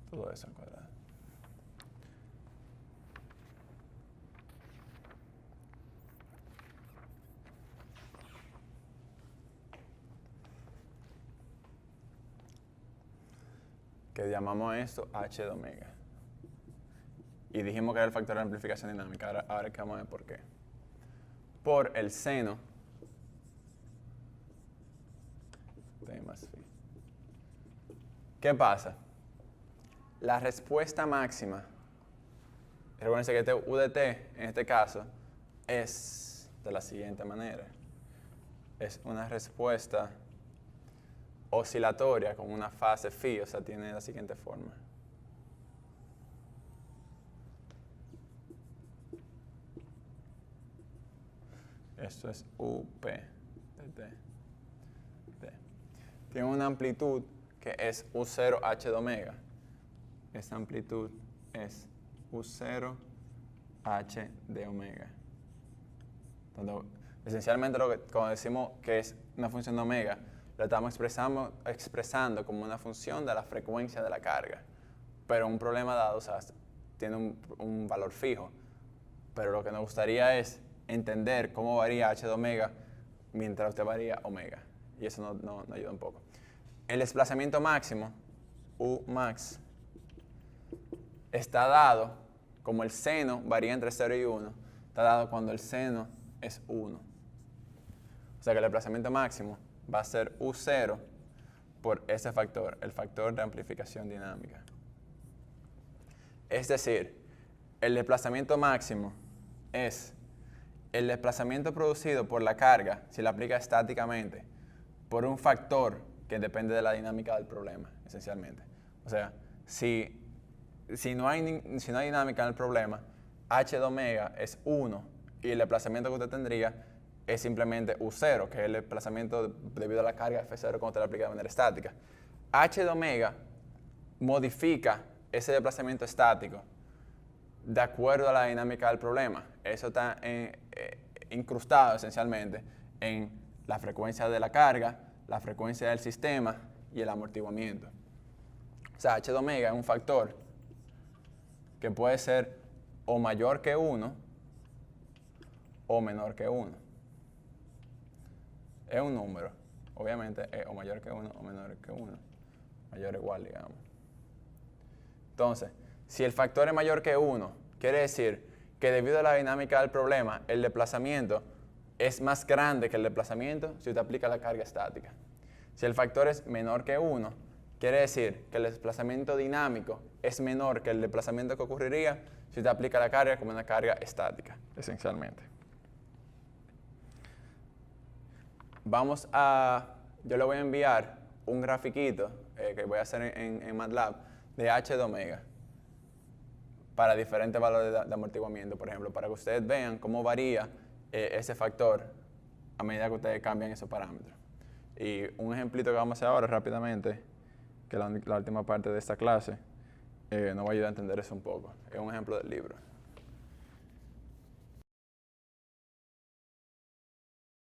todo eso al cuadrado. Que llamamos a esto h de omega. Y dijimos que era el factor de amplificación dinámica. Ahora que vamos a ver por qué. Por el seno T más phi. ¿Qué pasa? La respuesta máxima, recuerden que este U de T, en este caso, es de la siguiente manera. Es una respuesta oscilatoria con una fase phi, o sea, tiene la siguiente forma. Esto es UP de T. Tiene una amplitud que es U0H de omega. Esta amplitud es U0H de omega. Entonces, esencialmente cuando decimos que es una función de omega, lo estamos expresando como una función de la frecuencia de la carga. Pero un problema dado, o sea, tiene un valor fijo. Pero lo que nos gustaría es entender cómo varía h de omega mientras usted varía omega. Y eso nos ayuda un poco. El desplazamiento máximo, U max, está dado como el seno varía entre 0 y 1. Está dado cuando el seno es 1. O sea que el desplazamiento máximo va a ser U0 por ese factor, el factor de amplificación dinámica. Es decir, el desplazamiento máximo es el desplazamiento producido por la carga, si la aplica estáticamente, por un factor que depende de la dinámica del problema, esencialmente. O sea, si no hay dinámica en el problema, h de omega es 1 y el desplazamiento que usted tendría es simplemente U0, que es el desplazamiento debido a la carga F0 cuando te la aplica de manera estática. H de omega modifica ese desplazamiento estático de acuerdo a la dinámica del problema. Eso está incrustado esencialmente en la frecuencia de la carga, la frecuencia del sistema y el amortiguamiento. O sea, H de omega es un factor que puede ser o mayor que 1 o menor que 1. Es un número, obviamente es o mayor que 1 o menor que 1. Mayor o igual, digamos. Entonces, si el factor es mayor que 1, quiere decir que debido a la dinámica del problema, el desplazamiento es más grande que el desplazamiento si usted aplica la carga estática. Si el factor es menor que 1, quiere decir que el desplazamiento dinámico es menor que el desplazamiento que ocurriría si usted aplica la carga como una carga estática, esencialmente. Yo le voy a enviar un grafiquito que voy a hacer en MATLAB de H de omega para diferentes valores de amortiguamiento, por ejemplo, para que ustedes vean cómo varía ese factor a medida que ustedes cambian esos parámetros. Y un ejemplito que vamos a hacer ahora rápidamente, que es la última parte de esta clase, nos va a ayudar a entender eso un poco. Es un ejemplo del libro.